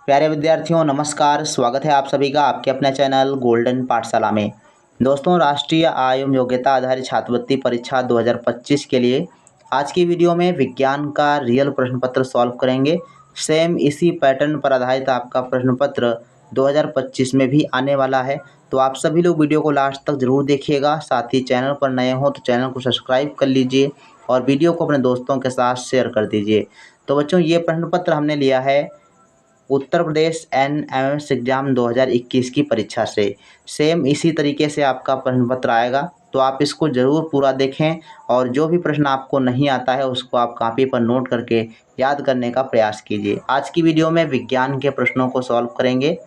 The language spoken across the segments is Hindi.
प्यारे विद्यार्थियों नमस्कार। स्वागत है आप सभी का आपके अपने चैनल गोल्डन पाठशाला में। दोस्तों, राष्ट्रीय आय एवं योग्यता आधारित छात्रवृत्ति परीक्षा 2025 के लिए आज की वीडियो में विज्ञान का रियल प्रश्न पत्र सॉल्व करेंगे। सेम इसी पैटर्न पर आधारित आपका प्रश्न पत्र 2025 में भी आने वाला है, तो आप सभी लोग वीडियो को लास्ट तक ज़रूर देखिएगा। साथ ही चैनल पर नए हो तो चैनल को सब्सक्राइब कर लीजिए और वीडियो को अपने दोस्तों के साथ शेयर कर दीजिए। तो बच्चों, ये प्रश्न पत्र हमने लिया है उत्तर प्रदेश एनएमएस एग्ज़ाम 2021 की परीक्षा से। सेम इसी तरीके से आपका प्रश्न पत्र आएगा, तो आप इसको ज़रूर पूरा देखें और जो भी प्रश्न आपको नहीं आता है उसको आप कॉपी पर नोट करके याद करने का प्रयास कीजिए। आज की वीडियो में विज्ञान के प्रश्नों को सॉल्व करेंगे।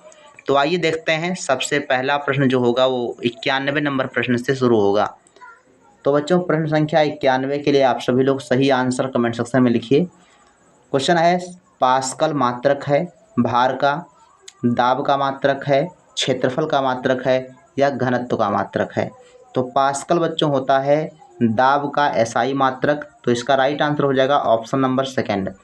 तो आइए देखते हैं। सबसे पहला प्रश्न जो होगा वो 91 नंबर प्रश्न से शुरू होगा। तो बच्चों, प्रश्न संख्या 91 के लिए आप सभी लोग सही आंसर कमेंट सेक्शन में लिखिए। क्वेश्चन है, पास्कल मात्रक है, भार का, दाब का मात्रक है, क्षेत्रफल का मात्रक है या घनत्व का मात्रक है। तो पास्कल बच्चों होता है दाब का एसआई मात्रक, तो इसका राइट आंसर हो जाएगा ऑप्शन नंबर सेकंड।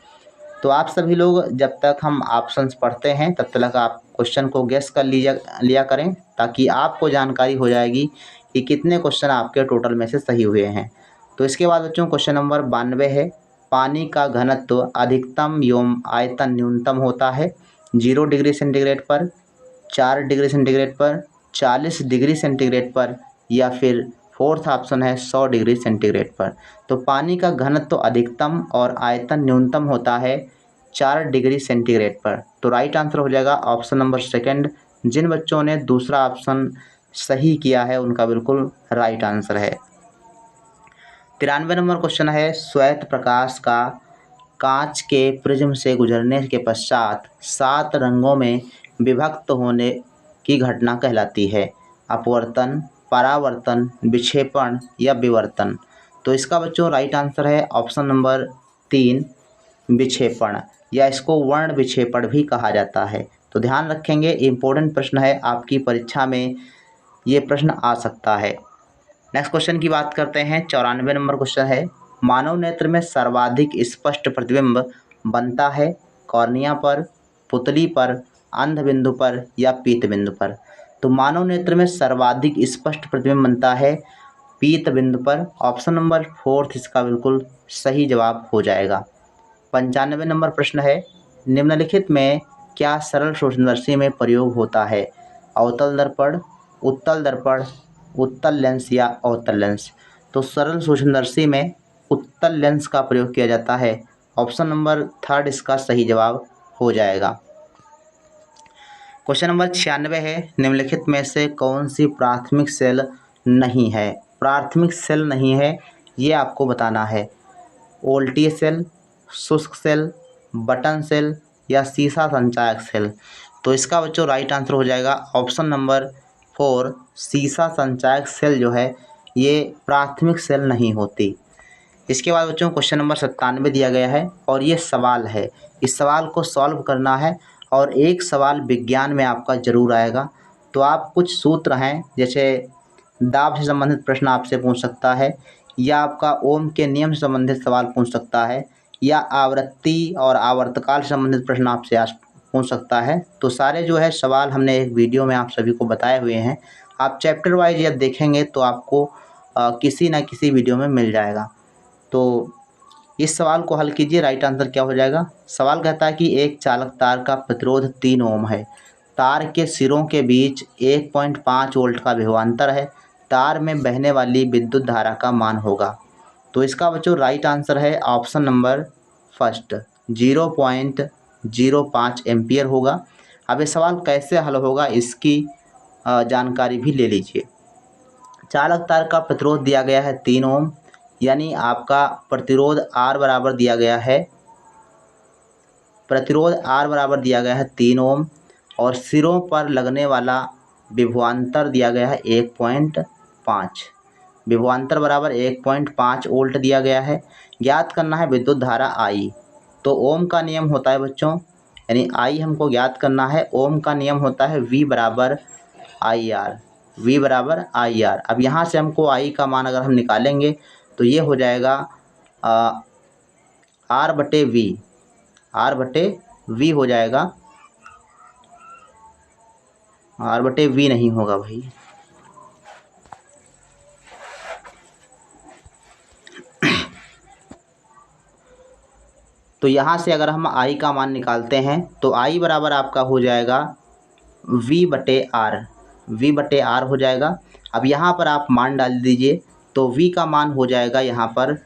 तो आप सभी लोग जब तक हम ऑप्शंस पढ़ते हैं तब तक आप क्वेश्चन को गेस कर लिया करें, ताकि आपको जानकारी हो जाएगी कि कितने क्वेश्चन आपके टोटल में से सही हुए हैं। तो इसके बाद बच्चों क्वेश्चन नंबर 92 है, पानी का घनत्व अधिकतम एवं आयतन न्यूनतम होता है 0 डिग्री सेंटीग्रेड पर, 4 डिग्री सेंटीग्रेड पर, 40 डिग्री सेंटीग्रेड पर या फिर फोर्थ ऑप्शन है 100 डिग्री सेंटीग्रेड पर। तो पानी का घनत्व अधिकतम और आयतन न्यूनतम होता है 4 डिग्री सेंटीग्रेड पर। तो राइट आंसर हो जाएगा ऑप्शन नंबर सेकंड। जिन बच्चों ने दूसरा ऑप्शन सही किया है उनका बिल्कुल राइट आंसर है। 93 नंबर क्वेश्चन है, श्वेत प्रकाश का कांच के प्रिज्म से गुजरने के पश्चात 7 रंगों में विभक्त होने की घटना कहलाती है। अपवर्तन, परावर्तन, विक्षेपण या विवर्तन। तो इसका बच्चों राइट आंसर है ऑप्शन नंबर 3, विक्षेपण, या इसको वर्ण विक्षेपण भी कहा जाता है। तो ध्यान रखेंगे, इम्पोर्टेंट प्रश्न है, आपकी परीक्षा में ये प्रश्न आ सकता है। नेक्स्ट क्वेश्चन की बात करते हैं। 94 नंबर क्वेश्चन है, मानव नेत्र में सर्वाधिक स्पष्ट प्रतिबिंब बनता है कॉर्निया पर, पुतली पर, अंध बिंदु पर या पीत बिंदु पर। तो मानव नेत्र में सर्वाधिक स्पष्ट प्रतिबिंब बनता है पीत बिंदु पर। ऑप्शन नंबर 4 इसका बिल्कुल सही जवाब हो जाएगा। 95 नंबर प्रश्न है, निम्नलिखित में क्या सरल सूक्ष्मदर्शी में प्रयोग होता है? अवतल दर्पण, उत्तल दर्पण, उत्तल लेंस या अवतल लेंस। तो सरल सूक्ष्मदर्शी में उत्तल लेंस का प्रयोग किया जाता है। ऑप्शन नंबर 3 इसका सही जवाब हो जाएगा। क्वेश्चन नंबर 96 है, निम्नलिखित में से कौन सी प्राथमिक सेल नहीं है? प्राथमिक सेल नहीं है ये आपको बताना है। ओल्टीय सेल, शुष्क सेल, बटन सेल या सीसा संचायक सेल। तो इसका बच्चों राइट आंसर हो जाएगा ऑप्शन नंबर 4, सीसा संचायक सेल जो है ये प्राथमिक सेल नहीं होती। इसके बाद बच्चों क्वेश्चन नंबर 97 दिया गया है और ये सवाल है। इस सवाल को सॉल्व करना है और एक सवाल विज्ञान में आपका ज़रूर आएगा। तो आप कुछ सूत्र हैं, जैसे दाब से संबंधित प्रश्न आपसे पूछ सकता है, या आपका ओम के नियम से संबंधित सवाल पूछ सकता है, या आवृत्ति और आवर्तकाल से संबंधित प्रश्न आपसे आज पूछ सकता है। तो सारे जो है सवाल हमने एक वीडियो में आप सभी को बताए हुए हैं। आप चैप्टर वाइज जब देखेंगे तो आपको किसी न किसी वीडियो में मिल जाएगा। तो इस सवाल को हल कीजिए। राइट आंसर क्या हो जाएगा? सवाल कहता है कि एक चालक तार का प्रतिरोध 3 ओम है, तार के सिरों के बीच 1.5 वोल्ट का विभवांतर है, तार में बहने वाली विद्युत धारा का मान होगा। तो इसका बच्चों राइट आंसर है ऑप्शन नंबर फर्स्ट, 0.05 एम्पियर होगा। अब ये सवाल कैसे हल होगा इसकी जानकारी भी ले लीजिए। चालक तार का प्रतिरोध दिया गया है 3 ओम, यानी आपका प्रतिरोध R बराबर दिया गया है, 3 ओम, और सिरों पर लगने वाला विभवांतर दिया गया है 1.5। विभवांतर बराबर 1.5 वोल्ट दिया गया है। ज्ञात करना है विद्युत धारा I। तो ओम का नियम होता है बच्चों, यानी I हमको ज्ञात करना है। ओम का नियम होता है V बराबर IR, V बराबर IR। अब यहाँ से हमको I का मान अगर हम निकालेंगे तो ये हो जाएगा R/V हो जाएगा। R/V नहीं होगा भाई। तो यहाँ से अगर हम I का मान निकालते हैं तो I बराबर आपका हो जाएगा V/R, V/R हो जाएगा। अब यहाँ पर आप मान डाल दीजिए तो V का मान हो जाएगा, यहाँ पर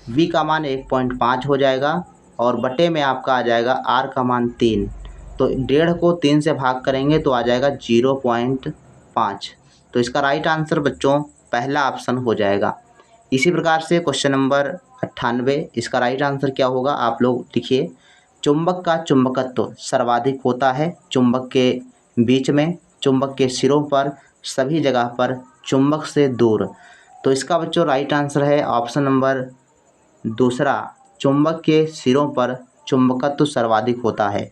V का मान 1.5 हो जाएगा और बटे में आपका आ जाएगा R का मान 3। तो 1.5 को 3 से भाग करेंगे तो आ जाएगा 0.5। तो इसका राइट आंसर बच्चों पहला ऑप्शन हो जाएगा। इसी प्रकार से क्वेश्चन नंबर 98, इसका राइट आंसर क्या होगा आप लोग लिखिए। चुंबक का चुंबकत्व सर्वाधिक होता है चुंबक के बीच में, चुंबक के सिरों पर, सभी जगह पर, चुंबक से दूर। तो इसका बच्चों राइट आंसर है ऑप्शन नंबर दूसरा, चुंबक के सिरों पर चुंबकत्व सर्वाधिक होता है।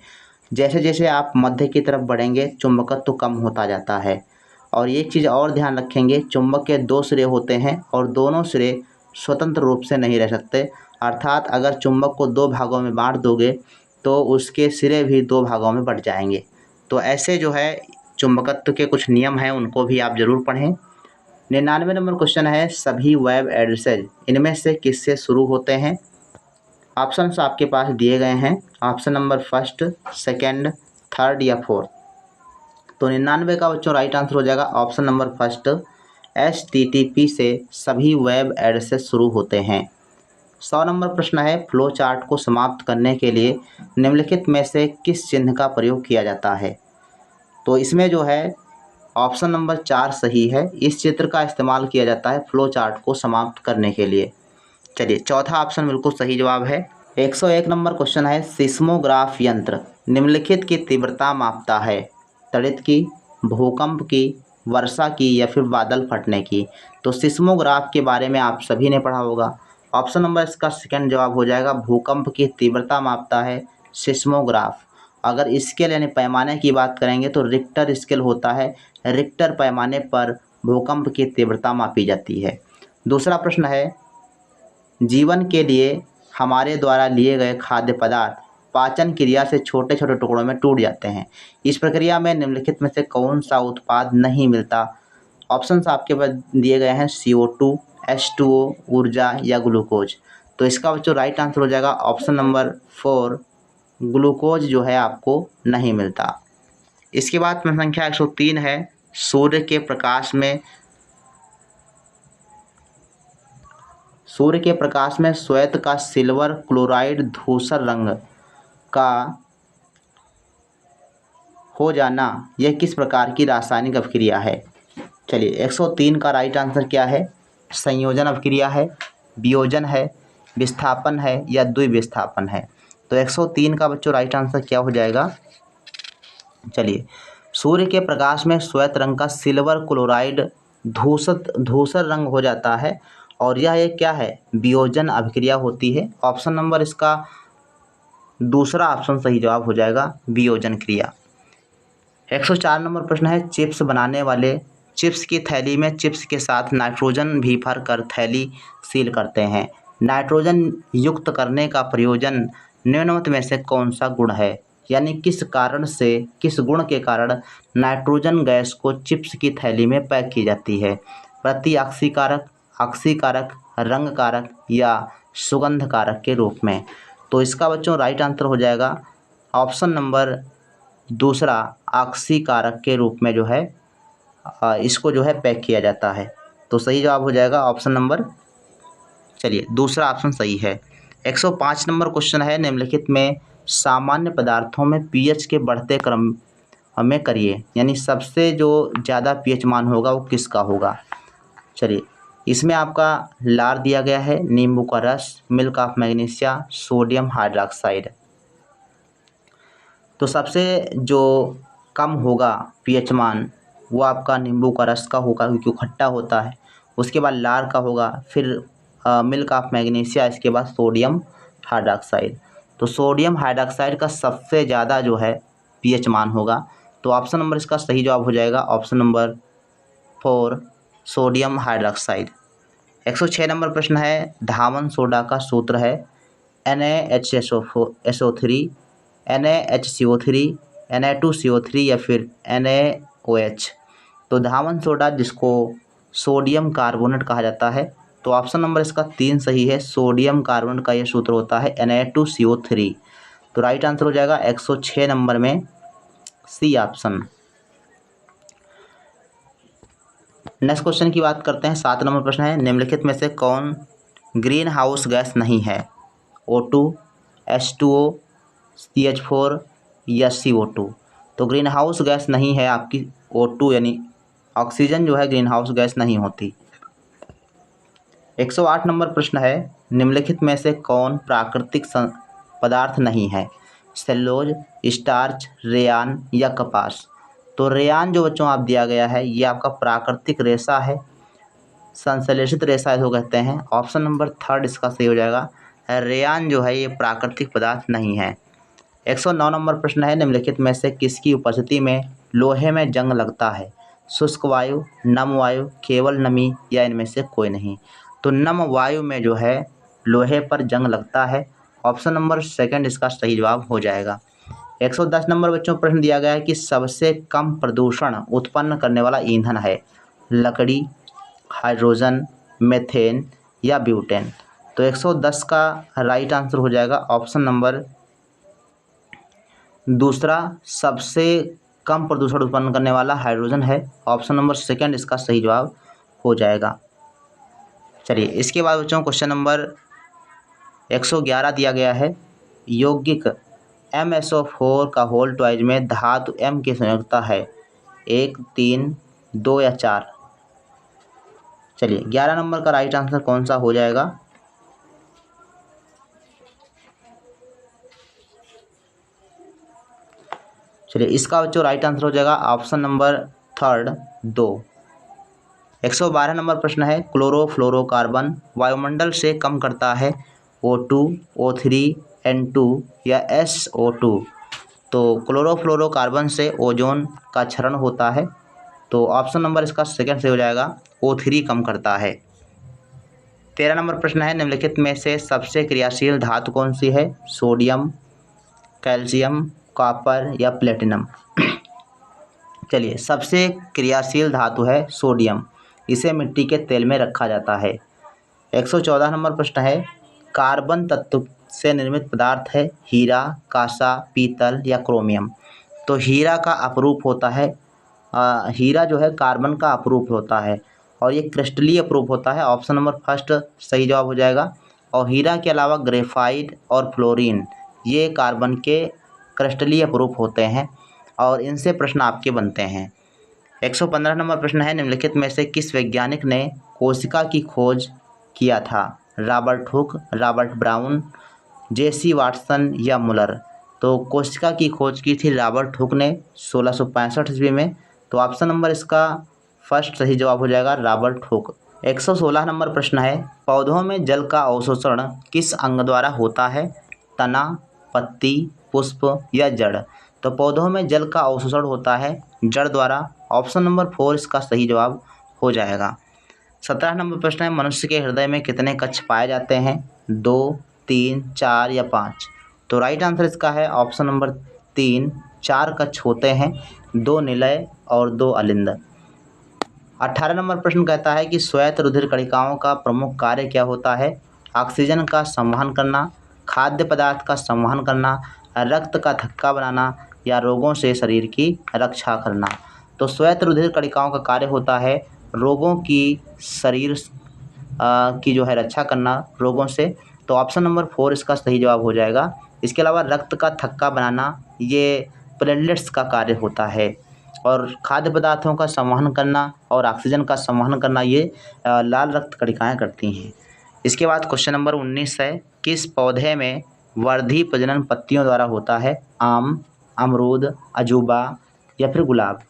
जैसे जैसे आप मध्य की तरफ बढ़ेंगे चुंबकत्व कम होता जाता है। और एक चीज़ और ध्यान रखेंगे, चुंबक के 2 सिरे होते हैं और दोनों सिरे स्वतंत्र रूप से नहीं रह सकते। अर्थात अगर चुंबक को 2 भागों में बांट दोगे तो उसके सिरे भी 2 भागों में बँट जाएंगे। तो ऐसे जो है चुंबकत्व के कुछ नियम हैं, उनको भी आप ज़रूर पढ़ें। 99 नंबर क्वेश्चन है, सभी वेब एड्रेसेज इनमें से किससे शुरू होते हैं? ऑप्शंस आपके पास दिए गए हैं। Option number first, second, third या फोर्थ। तो 99 का बच्चों राइट आंसर हो जाएगा ऑप्शन नंबर फर्स्ट, HTTP से सभी वेब एड्रेसेस शुरू होते हैं। 100 नंबर प्रश्न है, फ्लो चार्ट को समाप्त करने के लिए निम्नलिखित में से किस चिन्ह का प्रयोग किया जाता है? तो इसमें जो है ऑप्शन नंबर 4 सही है। इस चित्र का इस्तेमाल किया जाता है फ्लो चार्ट को समाप्त करने के लिए। चलिए चौथा ऑप्शन बिल्कुल सही जवाब है। 101 नंबर क्वेश्चन है, सिस्मोग्राफ यंत्र निम्नलिखित की तीव्रता मापता है? तड़ित की, भूकंप की, वर्षा की या फिर बादल फटने की? तो सिस्मोग्राफ के बारे में आप सभी ने पढ़ा होगा। ऑप्शन नंबर इसका सेकंड जवाब हो जाएगा, भूकंप की तीव्रता मापता है सिस्मोग्राफ। अगर स्केल यानी पैमाने की बात करेंगे तो रिक्टर स्केल होता है, रिक्टर पैमाने पर भूकंप की तीव्रता मापी जाती है। दूसरा प्रश्न है, जीवन के लिए हमारे द्वारा लिए गए खाद्य पदार्थ पाचन क्रिया से छोटे छोटे टुकड़ों में टूट जाते हैं। इस प्रक्रिया में निम्नलिखित में से कौन सा उत्पाद नहीं मिलता? ऑप्शंस आपके पास दिए गए हैं, CO2, H2O, ऊर्जा या ग्लूकोज। तो इसका बच्चों राइट आंसर हो जाएगा ऑप्शन नंबर 4, ग्लूकोज जो है आपको नहीं मिलता। इसके बाद प्रश्न संख्या 103 है, सूर्य के प्रकाश में श्वेत का सिल्वर क्लोराइड धूसर रंग का हो जाना यह किस प्रकार की रासायनिक अभिक्रिया है? चलिए 103 का राइट आंसर क्या है? संयोजन अभिक्रिया है, वियोजन है, विस्थापन है या द्विविस्थापन है? तो 103 का बच्चों राइट आंसर क्या हो जाएगा? चलिए, सूर्य के प्रकाश में श्वेत रंग का सिल्वर क्लोराइड धूसर रंग हो जाता है और यह एक क्या है? वियोजन अभिक्रिया होती है। ऑप्शन नंबर इसका दूसरा ऑप्शन सही जवाब हो जाएगा, वियोजन क्रिया। 104 नंबर प्रश्न है, चिप्स बनाने वाले चिप्स की थैली में चिप्स के साथ नाइट्रोजन भी भर कर थैली सील करते हैं। नाइट्रोजन युक्त करने का प्रयोजन निम्नलिखित में से कौन सा गुण है? यानी किस गुण के कारण नाइट्रोजन गैस को चिप्स की थैली में पैक की जाती है? प्रतिऑक्सीकारक, ऑक्सीकारक, रंग कारक या सुगंध कारक के रूप में? तो इसका बच्चों राइट आंसर हो जाएगा ऑप्शन नंबर दूसरा, ऑक्सीकारक के रूप में जो है इसको जो है पैक किया जाता है। तो सही जवाब हो जाएगा ऑप्शन नंबर, चलिए दूसरा ऑप्शन सही है। 105 नंबर क्वेश्चन है, निम्नलिखित में सामान्य पदार्थों में pH के बढ़ते क्रम में करिए, यानी सबसे जो ज़्यादा pH मान होगा वो किसका होगा? चलिए, इसमें आपका लार दिया गया है, नींबू का रस, milk of magnesia, sodium hydroxide. तो सबसे जो कम होगा pH मान वो आपका नींबू का रस का होगा क्योंकि वो खट्टा होता है। उसके बाद लार का होगा, फिर मिल्क ऑफ मैग्नीशिया, इसके बाद सोडियम हाइड्रोक्साइड। तो सोडियम हाइड्रोक्साइड का सबसे ज़्यादा जो है pH मान होगा। तो ऑप्शन नंबर इसका सही जवाब हो जाएगा option number 4, sodium hydroxide. 106 number प्रश्न है, धावन सोडा का सूत्र है NaHSO3, NaHCO3, Na2CO3 या फिर NaOH। तो धावन सोडा जिसको सोडियम कार्बोनेट कहा जाता है, तो ऑप्शन नंबर इसका 3 सही है। सोडियम कार्बोनेट का यह सूत्र होता है Na2CO3। तो राइट आंसर हो जाएगा 106 नंबर में सी ऑप्शन। नेक्स्ट क्वेश्चन की बात करते हैं। 7 नंबर प्रश्न है, निम्नलिखित में से कौन ग्रीन हाउस गैस नहीं है? O2, H2O, CH4 या CO2। तो ग्रीन हाउस गैस नहीं है आपकी O2 यानी ऑक्सीजन जो है ग्रीन हाउस गैस नहीं होती। 108 नंबर प्रश्न है, निम्नलिखित में से कौन प्राकृतिक पदार्थ नहीं है? सेल्यूलोज, स्टार्च, रेयान या कपास। तो रेयान जो बच्चों आप दिया गया है ये आपका प्राकृतिक रेशा है, संश्लेषित रेशा इसको कहते हैं। ऑप्शन नंबर 3 इसका सही हो जाएगा। रेयान जो है ये प्राकृतिक पदार्थ नहीं है। 109 नंबर प्रश्न है, निम्नलिखित में से किसकी उपस्थिति में लोहे में जंग लगता है? शुष्क वायु, नम वायु, केवल नमी या इनमें से कोई नहीं। तो नम वायु में जो है लोहे पर जंग लगता है। ऑप्शन नंबर 2 इसका सही जवाब हो जाएगा। 110 नंबर बच्चों प्रश्न दिया गया है कि सबसे कम प्रदूषण उत्पन्न करने वाला ईंधन है? लकड़ी, हाइड्रोजन, मीथेन या ब्यूटेन। तो 110 का राइट आंसर हो जाएगा ऑप्शन नंबर 2, सबसे कम प्रदूषण उत्पन्न करने वाला हाइड्रोजन है। ऑप्शन नंबर 2 इसका सही जवाब हो जाएगा। चलिए इसके बाद बच्चों क्वेश्चन नंबर 111 दिया गया है, यौगिक MSO4 का होल ट्वाइज में धातु M की संयोजकता है? 1, 3, 2 या 4। चलिए 11 नंबर का राइट आंसर कौन सा हो जाएगा? चलिए इसका बच्चों राइट आंसर हो जाएगा ऑप्शन नंबर 3, 2। 112 नंबर प्रश्न है, क्लोरोफ्लोरोकार्बन वायुमंडल से कम करता है? O2, O3, N2 या SO2। तो क्लोरोफ्लोरोकार्बन से ओजोन का क्षरण होता है। तो ऑप्शन नंबर इसका 2 से हो जाएगा, O3 कम करता है। 13 नंबर प्रश्न है, निम्नलिखित में से सबसे क्रियाशील धातु कौन सी है? सोडियम, कैल्शियम, कॉपर या प्लेटिनम। चलिए सबसे क्रियाशील धातु है सोडियम, इसे मिट्टी के तेल में रखा जाता है। 114 नंबर प्रश्न है, कार्बन तत्व से निर्मित पदार्थ है? हीरा, कांसा, पीतल या क्रोमियम। तो हीरा का अपरूप होता है, हीरा जो है कार्बन का अपरूप होता है और ये क्रिस्टलीय अपरूप होता है। ऑप्शन नंबर 1 सही जवाब हो जाएगा। और हीरा के अलावा ग्रेफाइट और फ्लोरीन ये कार्बन के क्रिस्टलीय अपरूप होते हैं और इनसे प्रश्न आपके बनते हैं। 115 नंबर प्रश्न है, निम्नलिखित में से किस वैज्ञानिक ने कोशिका की खोज किया था? Robert Hooke, Robert brown, JC Watson या मुलर। तो कोशिका की खोज की थी रॉबर्ट हुक ने 1665 ईस्वी में। तो ऑप्शन नंबर इसका 1 सही जवाब हो जाएगा, रॉबर्ट हुक। 116 नंबर प्रश्न है, पौधों में जल का अवशोषण किस अंग द्वारा होता है? तना, पत्ती, पुष्प या जड़। तो पौधों में जल का अवशोषण होता है जड़ द्वारा। ऑप्शन नंबर 4 इसका सही जवाब हो जाएगा। 17 नंबर प्रश्न है, मनुष्य के हृदय में कितने कक्ष पाए जाते हैं? 2, 3, 4 या 5। तो राइट आंसर इसका है ऑप्शन नंबर 3, 4 कक्ष होते हैं, 2 निलय और 2 अलिंद। 18 नंबर प्रश्न कहता है कि श्वेत रुधिर कणिकाओं का प्रमुख कार्य क्या होता है? ऑक्सीजन का संवहन करना, खाद्य पदार्थ का संवहन करना, रक्त का थक्का बनाना या रोगों से शरीर की रक्षा करना। तो श्वेत रुधिर कणिकाओं का कार्य होता है रोगों की शरीर की जो है रक्षा करना रोगों से। तो ऑप्शन नंबर 4 इसका सही जवाब हो जाएगा। इसके अलावा रक्त का थक्का बनाना ये प्लेटलेट्स का कार्य होता है और खाद्य पदार्थों का संवहन करना और ऑक्सीजन का संवहन करना ये लाल रक्त कणिकाएँ करती हैं। इसके बाद क्वेश्चन नंबर 19 है, किस पौधे में वर्धी प्रजनन पत्तियों द्वारा होता है? आम, अमरूद, अजूबा या फिर गुलाब।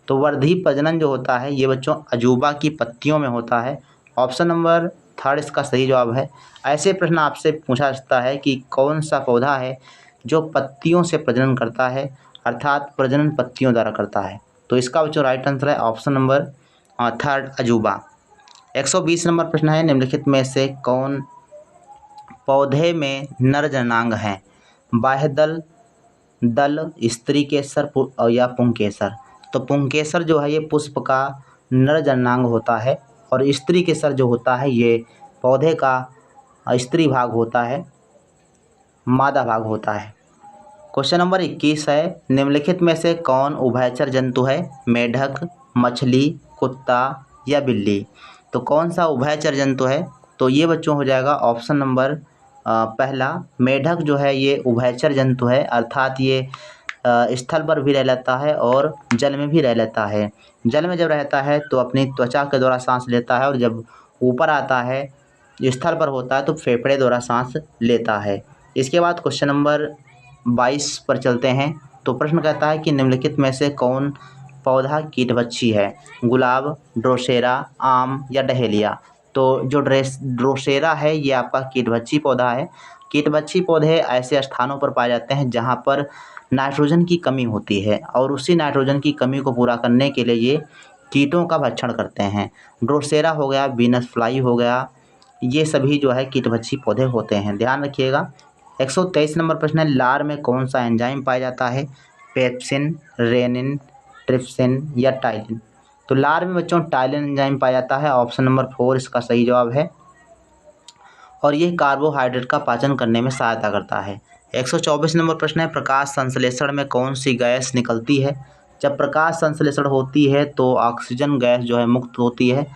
तो वर्धी प्रजनन जो होता है ये बच्चों अजूबा की पत्तियों में होता है। ऑप्शन नंबर 3 इसका सही जवाब है। ऐसे प्रश्न आपसे पूछा जा सकता है कि कौन सा पौधा है जो पत्तियों से प्रजनन करता है, अर्थात प्रजनन पत्तियों द्वारा करता है। तो इसका बच्चों राइट आंसर है ऑप्शन नंबर 3 अजूबा। 120 नंबर प्रश्न है, निम्नलिखित में से कौन पौधे में नर जननांग हैं? बाह्यदल, दल, स्त्री केसर या पुंकेसर। तो पुंकेसर जो है ये पुष्प का नर जननांग होता है और स्त्री केसर जो होता है ये पौधे का स्त्री भाग होता है, मादा भाग होता है। क्वेश्चन नंबर 21 है, निम्नलिखित में से कौन उभयचर जंतु है? मेढक, मछली, कुत्ता या बिल्ली। तो कौन सा उभयचर जंतु है? तो ये बच्चों हो जाएगा ऑप्शन नंबर पहला। मेढक जो है ये उभयचर जंतु है, अर्थात ये स्थल पर भी रह लेता है और जल में भी रह लेता है। जल में जब रहता है तो अपनी त्वचा के द्वारा सांस लेता है और जब ऊपर आता है, स्थल पर होता है, तो फेफड़े द्वारा सांस लेता है। इसके बाद क्वेश्चन नंबर 22 पर चलते हैं। तो प्रश्न कहता है कि निम्नलिखित में से कौन पौधा कीटभक्षी है? गुलाब, ड्रोसेरा, आम या डहेलिया। तो जो ड्रोसेरा है ये आपका कीटभक्षी पौधा है। कीटभक्षी पौधे ऐसे स्थानों पर पाए जाते हैं जहाँ पर नाइट्रोजन की कमी होती है और उसी नाइट्रोजन की कमी को पूरा करने के लिए ये कीटों का भक्षण करते हैं। ड्रोसेरा हो गया, वीनस फ्लाई हो गया, ये सभी जो है कीटभक्षी पौधे होते हैं, ध्यान रखिएगा। 123 नंबर प्रश्न है, लार में कौन सा एंजाइम पाया जाता है? पेप्सिन, रेनिन, ट्रिप्सिन या टाइलिन। तो लार में बच्चों टाइलिन एंजाइम पाया जाता है, ऑप्शन नंबर 4 इसका सही जवाब है और ये कार्बोहाइड्रेट का पाचन करने में सहायता करता है। 124 नंबर प्रश्न है, प्रकाश संश्लेषण में कौन सी गैस निकलती है? जब प्रकाश संश्लेषण होती है तो ऑक्सीजन गैस जो है मुक्त होती है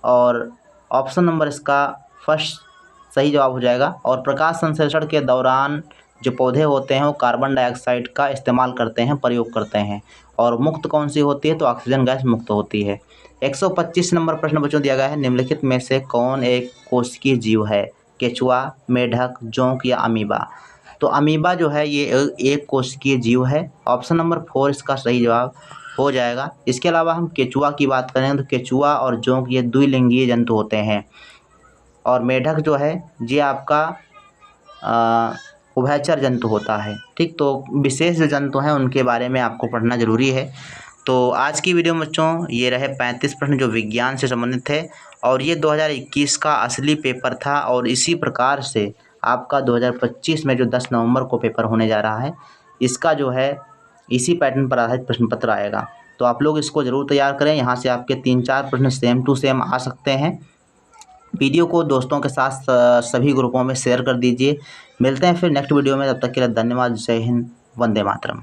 और ऑप्शन नंबर इसका फर्स्ट सही जवाब हो जाएगा। और प्रकाश संश्लेषण के दौरान जो पौधे होते हैं वो कार्बन डाइऑक्साइड का इस्तेमाल करते हैं, प्रयोग करते हैं और मुक्त कौन सी होती है? तो ऑक्सीजन गैस मुक्त होती है। 125 नंबर प्रश्न बच्चों दिया गया है, निम्नलिखित में से कौन एक कोशिकीय जीव है? केचुआ, मेढक, जोंक या अमीबा। तो अमीबा जो है ये एक कोशिकीय जीव है, ऑप्शन नंबर 4 इसका सही जवाब हो जाएगा। इसके अलावा हम केचुआ की बात करें तो केचुआ और जोंक ये द्विलिंगीय जंतु होते हैं और मेढक जो है ये आपका उभयचर जंतु होता है। ठीक, तो विशेष जो जंतु हैं उनके बारे में आपको पढ़ना जरूरी है। तो आज की वीडियो में बच्चों ये रहे 35 प्रश्न जो विज्ञान से संबंधित थे और ये 2021 का असली पेपर था और इसी प्रकार से आपका 2025 में जो 10 नवंबर को पेपर होने जा रहा है इसका जो है इसी पैटर्न पर आधारित प्रश्न पत्र आएगा। तो आप लोग इसको ज़रूर तैयार करें, यहाँ से आपके 3-4 प्रश्न सेम टू सेम आ सकते हैं। वीडियो को दोस्तों के साथ सभी ग्रुपों में शेयर कर दीजिए। मिलते हैं फिर नेक्स्ट वीडियो में, तब तक के लिए धन्यवाद। जय हिंद, वंदे मातरम।